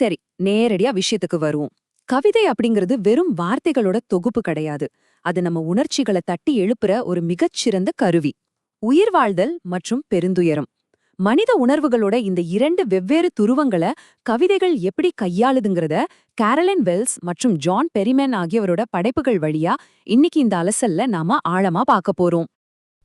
சரி, நேரடியா விஷயத்துக்கு வருவோம். கவிதை அப்படிங்கிறது வெறும் வார்த்தைகளோட தொகுப்பு கிடையாது. அது நம்ம உணர்ச்சிகளை தட்டி எழுப்புற ஒரு மிகச்சிறந்த கருவி. உயிர் வாழ்தல் மற்றும் பெருந்துயரம். மனித உணர்வுகளோட இந்த இரண்டு வெவ்வேறு துருவங்களை கவிதைகள் எப்படி கையாளுதுங்கிறத கேரலின் வெல்ஸ் மற்றும் ஜான் பெரிமேன் ஆகியவரோட படைப்புகள் வழியா இன்னைக்கு இந்த அலசல்ல நாம ஆழமா பார்க்க போறோம்.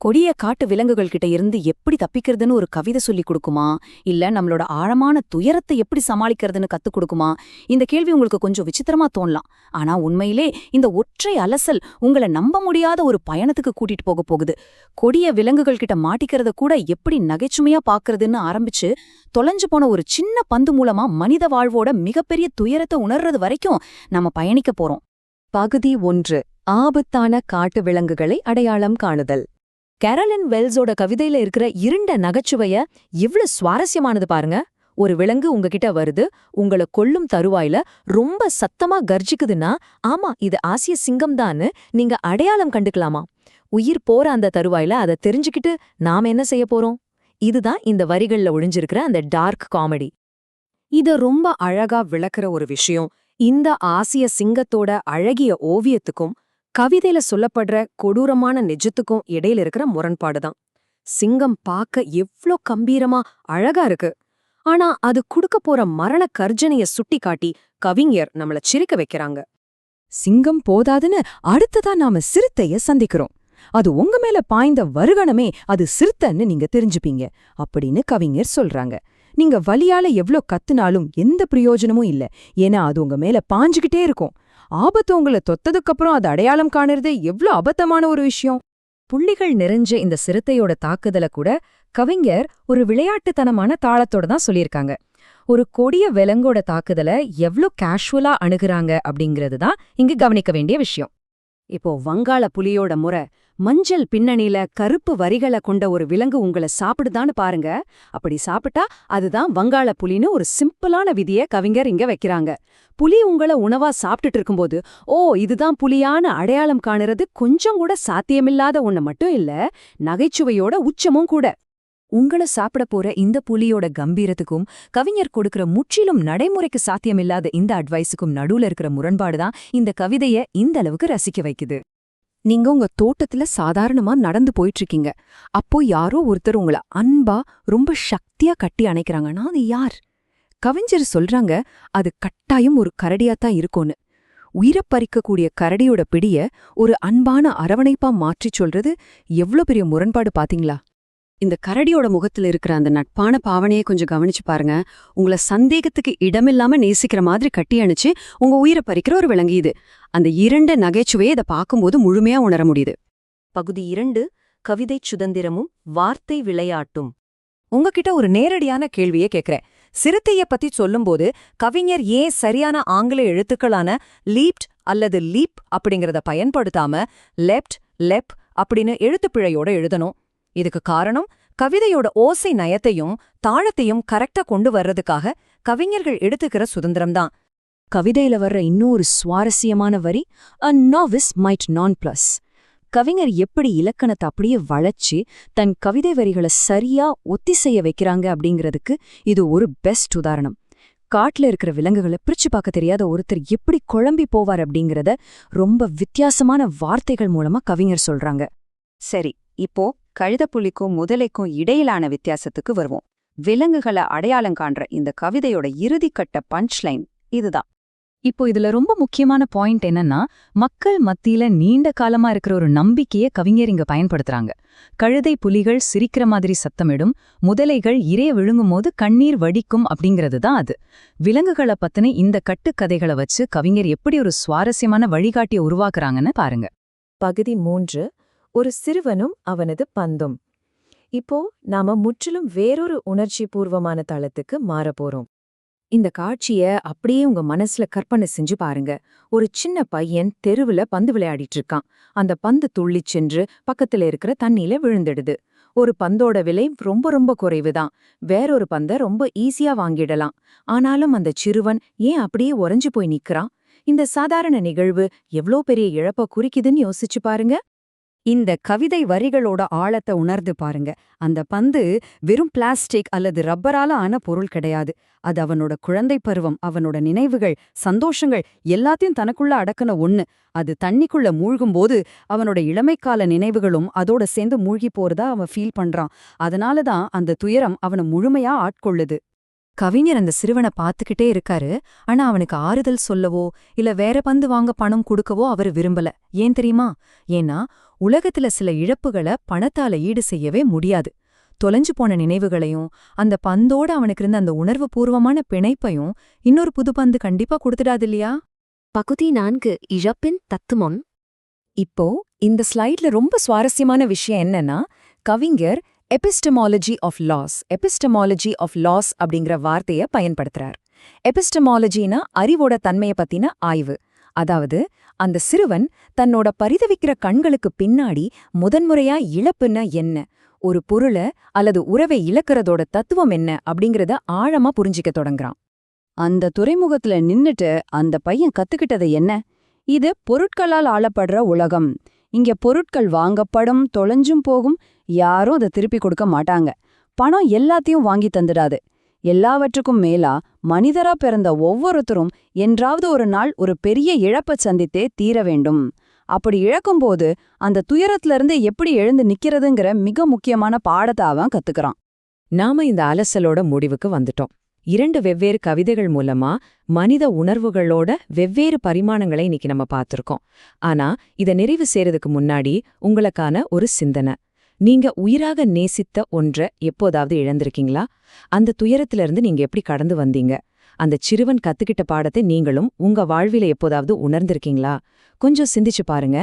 கொடிய காட்டு விலங்குகள் கிட்ட இருந்து எப்படி தப்பிக்கிறதுன்னு ஒரு கவிதை சொல்லி கொடுக்குமா, இல்ல நம்மளோட ஆழமான துயரத்தை எப்படி சமாளிக்கிறதுன்னு கத்துக் கொடுக்குமா? இந்த கேள்வி உங்களுக்கு கொஞ்சம் விசித்திரமா தோணலாம். ஆனா உண்மையிலே இந்த ஒற்றை அலசல் உங்களை நம்ப முடியாத ஒரு பயணத்துக்கு கூட்டிட்டு போக போகுது. கொடிய விலங்குகள் கிட்ட மாட்டிக்கிறத கூட எப்படி நகைச்சுமையா பாக்குறதுன்னு ஆரம்பிச்சு, தொலைஞ்சு போன ஒரு சின்ன பந்து மூலமா மனித வாழ்வோட மிகப்பெரிய துயரத்தை உணர்றது வரைக்கும் நம்ம பயணிக்க போறோம். பகுதி 1. ஆபத்தான காட்டு விலங்குகளை அடையாளம் காணுதல். கேரலின் வெல்ஸோட கவிதையில இருக்கிற இருண்ட நகைச்சுவைய எவ்வளவு சுவாரஸ்யமானது பாருங்க. ஒரு விலங்கு உங்ககிட்ட வருது, உங்களை கொல்லும் தருவாயில ரொம்ப சத்தமா கர்ஜிக்குதுன்னா, ஆமா இது ஆசிய சிங்கம்தான்னு நீங்க அடையாளம் கண்டுக்கலாமா? உயிர் போற அந்த தருவாயில அதை தெரிஞ்சுக்கிட்டு நாம என்ன செய்ய போறோம்? இதுதான் இந்த வரிகள்ல ஒளிஞ்சிருக்கிற அந்த டார்க் காமெடி. இத ரொம்ப அழகா விளக்குற ஒரு விஷயம் இந்த ஆசிய சிங்கத்தோட அழகிய ஓவியத்துக்கும் கவிதையில சொல்லப்படுற கொடூரமான நிஜத்துக்கும் இடையில இருக்கிற முரண்பாடுதான். சிங்கம் பார்க்க எவ்ளோ கம்பீரமா அழகா இருக்கு, ஆனா அது குடுக்க போற மரண கர்ஜனைய சுட்டி காட்டி கவிஞர் நம்மள சிரிக்க வைக்கிறாங்க. சிங்கம் போதாதுன்னு அடுத்ததா நாம சிறுத்தைய சந்திக்கிறோம். அது உங்க மேல பாய்ந்த வருகணமே அது சிறுத்தைன்னு நீங்க தெரிஞ்சுப்பீங்க அப்படின்னு கவிஞர் சொல்றாங்க. நீங்க வலியால எவ்ளோ கத்துனாலும் எந்த பிரயோஜனமும் இல்ல, ஏன்னா அது உங்க மேல பாஞ்சுகிட்டே இருக்கும். ஆபத்து உங்களை தொத்ததுக்கப்புறம் அது அடையாளம் காணுறதே எவ்ளோ அபத்தமான ஒரு விஷயம். புள்ளிகள் நிறைஞ்ச இந்த சிறுத்தையோட தாக்குதல கூட கவிஞர் ஒரு விளையாட்டுத்தனமான தாளத்தோட தான் சொல்லியிருக்காங்க. ஒரு கொடிய விலங்கோட தாக்குதல எவ்ளோ கேஷுவலா அணுகுறாங்க அப்படிங்கிறது தான் இங்கு கவனிக்க வேண்டிய விஷயம். இப்போ வங்காள புலியோட முறை, மஞ்சள் பின்னணியில கருப்பு வரிகளை கொண்ட ஒரு விலங்கு உங்களை சாப்பிடுதான்னு பாருங்க. அப்படி சாப்பிட்டா அதுதான் வங்காள புலின்னு ஒரு சிம்பிளான விதிய கவிஞர் இங்க வைக்கிறாங்க. புலி உங்களை உணவா சாப்பிட்டுட்டு இருக்கும்போது, ஓ இதுதான் புலியான அடையாளம் காணுறது கொஞ்சம் கூட சாத்தியமில்லாத ஒண்ணு மட்டும் இல்ல, நகைச்சுவையோட உச்சமும் கூட. உங்களை சாப்பிட போற இந்த புலியோட கம்பீரத்துக்கும் கவிஞர் கொடுக்கிற முற்றிலும் நடைமுறைக்கு சாத்தியமில்லாத இந்த அட்வைஸுக்கும் நடுவுல இருக்கிற முரண்பாடுதான் இந்த கவிதைய இந்த அளவுக்கு ரசிக்க வைக்குது. நீங்க உங்க தோட்டத்துல சாதாரணமா நடந்து போயிட்டு இருக்கீங்க. அப்போ யாரோ ஒருத்தர் உங்கள அன்பா ரொம்ப சக்தியா கட்டி அணைக்கிறாங்கன்னா அது யார்? கவிஞர் சொல்றாங்க அது கட்டாயம் ஒரு கரடியாத்தான் இருக்கும்னு. உயிரப் பறிக்கக்கூடிய கரடியோட பிடிய ஒரு அன்பான அரவணைப்பா மாற்றிச் சொல்றது எவ்ளோ பெரிய முரண்பாடு பாத்தீங்களா? இந்த கரடியோட முகத்துல இருக்கிற அந்த நட்பான பாவனையை கொஞ்சம் கவனிச்சு பாருங்க. உங்களை சந்தேகத்துக்கு இடமில்லாம நேசிக்கிற மாதிரி கட்டி அணைச்சு உங்க உயிரை பறிக்கிற ஒரு விலங்கு இது. அந்த இரண்டு நகைச்சுவையை இதை பார்க்கும்போது முழுமையா உணர முடியுது. பகுதி 2. கவிதை சுதந்திரமும் வார்த்தை விளையாட்டும். உங்ககிட்ட ஒரு நேரடியான கேள்வியே கேட்கிறேன். சிறுத்தைய பத்தி சொல்லும்போது கவிஞர் ஏன் சரியான ஆங்கில எழுத்துக்களான லீப்ட் அல்லது லீப் அப்படிங்கறத பயன்படுத்தாம லெப்ட் லெப் அப்படின்னு எழுத்துப்பிழையோட எழுதணும்? இதுக்கு காரணம் கவிதையோட ஓசை நயத்தையும் தாளத்தையும் கரெக்டா கொண்டு வர்றதுக்காக கவிஞர்கள் எடுத்துக்கிற சுதந்திரம்தான். கவிதையில வர்ற இன்னொரு சுவாரஸ்யமான வரி, a novice might nonplus. கவிஞர் எப்படி இலக்கணத்தை அப்படியே வளைச்சு தன் கவிதை வரிகளை சரியா ஒத்திசைய வைக்கிறாங்க அப்படிங்கிறதுக்கு இது ஒரு பெஸ்ட் உதாரணம். காட்டுல இருக்கிற விலங்குகளை பிரிச்சு பார்க்க தெரியாத ஒருத்தர் எப்படி குழம்பி போவார் அப்படிங்கிறத ரொம்ப வித்தியாசமான வார்த்தைகள் மூலமா கவிஞர் சொல்றாங்க. சரி, இப்போ கழுதப்புலிக்கும் முதலைக்கும் இடையிலான வித்தியாசத்துக்கு வருவோம். விலங்குகளை அடையாளம் காண்ற இந்த கவிதையோட இறுதிக்கட்ட பஞ்ச்லைன் இதுதான். இப்போ இதுல ரொம்ப முக்கியமான பாயிண்ட் என்னன்னா, மக்கள் மத்தியில நீண்ட காலமா இருக்கிற ஒரு நம்பிக்கைய கவிஞர் இங்க பயன்படுத்துறாங்க. கழுதை புலிகள் சிரிக்கிற மாதிரி சத்தமிடும், முதலைகள் இரைய விழுங்கும் போது கண்ணீர் வடிக்கும் அப்படிங்கிறது தான் அது. விலங்குகளை பத்தின இந்த கட்டுக்கதைகளை வச்சு கவிஞர் எப்படி ஒரு சுவாரஸ்யமான வழிகாட்டிய உருவாக்குறாங்கன்னு பாருங்க. பகுதி 3. ஒரு சிறுவனும் அவனது பந்தும். இப்போ நாம முற்றிலும் வேறொரு உணர்ச்சி பூர்வமான தளத்துக்கு மாறப்போறோம். இந்த காட்சிய அப்படியே உங்க மனசுல கற்பனை செஞ்சு பாருங்க. ஒரு சின்ன பையன் தெருவுல பந்து விளையாடிட்டு இருக்கான். அந்த பந்து துள்ளிச் சென்று பக்கத்துல இருக்கிற தண்ணியில விழுந்துடுது. ஒரு பந்தோட விலை ரொம்ப ரொம்ப குறைவுதான். வேறொரு பந்த ரொம்ப ஈஸியா வாங்கிடலாம். ஆனாலும் அந்த சிறுவன் ஏன் அப்படியே உறைஞ்சு போய் நிக்கிறான்? இந்த சாதாரண நிகழ்வு எவ்ளோ பெரிய இழப்ப குறிக்குதுன்னு யோசிச்சு பாருங்க. இந்த கவிதை வரிகளோட ஆழத்தை உணர்ந்து பாருங்க. அந்த பந்து வெறும் பிளாஸ்டிக் அல்லது ரப்பரால ஆன பொருள் கிடையாது. அது அவனோட குழந்தை பருவம், அவனோட நினைவுகள், சந்தோஷங்கள் எல்லாத்தையும் தனக்குள்ள அடக்குன ஒண்ணு. அது தண்ணிக்குள்ள மூழ்கும்போது அவனோட இளமைக்கால நினைவுகளும் அதோட சேர்ந்து மூழ்கி போறதா அவன் ஃபீல் பண்றான். அதனாலதான் அந்த துயரம் அவனை முழுமையா ஆட்கொள்ளுது. கவிஞர் அந்த சிறுவனை பார்த்துக்கிட்டே இருக்காரு. ஆனா அவனுக்கு ஆறுதல் சொல்லவோ இல்ல வேற பந்து வாங்க பணம் கொடுக்கவோ அவர் விரும்பல. ஏன் தெரியுமா? ஏன்னா உலகத்துல சில இழப்புகளை பணத்தால ஈடு செய்யவே முடியாது. தொலைஞ்சு போன நினைவுகளையும் அந்த பந்தோட அவனுக்கு இருந்த அந்த உணர்வு பூர்வமான பிணைப்பையும் இன்னொரு புது பந்து கண்டிப்பா கொடுத்துடாது இல்லையா? பகுதி 4 இழப்பின் தத்துவம். இப்போ இந்த ஸ்லைட்ல ரொம்ப சுவாரஸ்யமான விஷயம் என்னன்னா, கவிஞர் எபிஸ்டமாலஜி ஆஃப் லாஸ் அப்படிங்கிற வார்த்தைய பயன்படுத்துறார். எபிஸ்டமாலஜினா அறிவோட தன்மைய பத்தின ஆய்வு. அதாவது அந்த சிறுவன் தன்னோட பரிதவிக்கிற கண்களுக்கு பின்னாடி முதன்முறையா இழப்புன்னா என்ன, ஒரு பொருள அல்லது உறவை இழக்கிறதோட தத்துவம் என்ன அப்படிங்கறத ஆழமா புரிஞ்சிக்க தொடங்குறான். அந்த துறைமுகத்துல நின்னுட்டு அந்த பையன் கத்துக்கிட்டது என்ன? இது பொருட்களால் ஆளப்படுற உலகம். இங்க பொருட்கள் வாங்கப்படும், தொலைஞ்சும் போகும், யாரும் அதை திருப்பி கொடுக்க மாட்டாங்க. பணம் எல்லாத்தையும் வாங்கி தந்துடாது. எல்லாவற்றுக்கும் மேலா மனிதரா பிறந்த ஒவ்வொருத்தரும் என்றாவது ஒரு நாள் ஒரு பெரிய இழப்பை சந்தித்தே தீர வேண்டும். அப்படி இழக்கும்போது அந்த துயரத்திலிருந்து எப்படி எழுந்து நிக்கிறதுங்கிற மிக முக்கியமான பாடத்தை அவன் கத்துக்கிறான். நாம இந்த அலசலோட முடிவுக்கு வந்துட்டோம். 2 வெவ்வேறு கவிதைகள் மூலமா மனித உணர்வுகளோட வெவ்வேறு பரிமாணங்களை இன்னைக்கு நம்ம பார்த்திருக்கோம். ஆனா இத நிறைவு செய்யறதுக்கு முன்னாடி உங்களுக்கான ஒரு சிந்தனை. நீங்க உயிராக நேசித்த ஒன்ற எப்போதாவது இழந்திருக்கீங்களா? அந்த துயரத்திலிருந்து நீங்க எப்படி கடந்து வந்தீங்க? அந்த சிறுவன் கத்துக்கிட்ட பாடத்தை நீங்களும் உங்க வாழ்வில எப்போதாவது உணர்ந்திருக்கீங்களா? கொஞ்சம் சிந்திச்சு பாருங்க.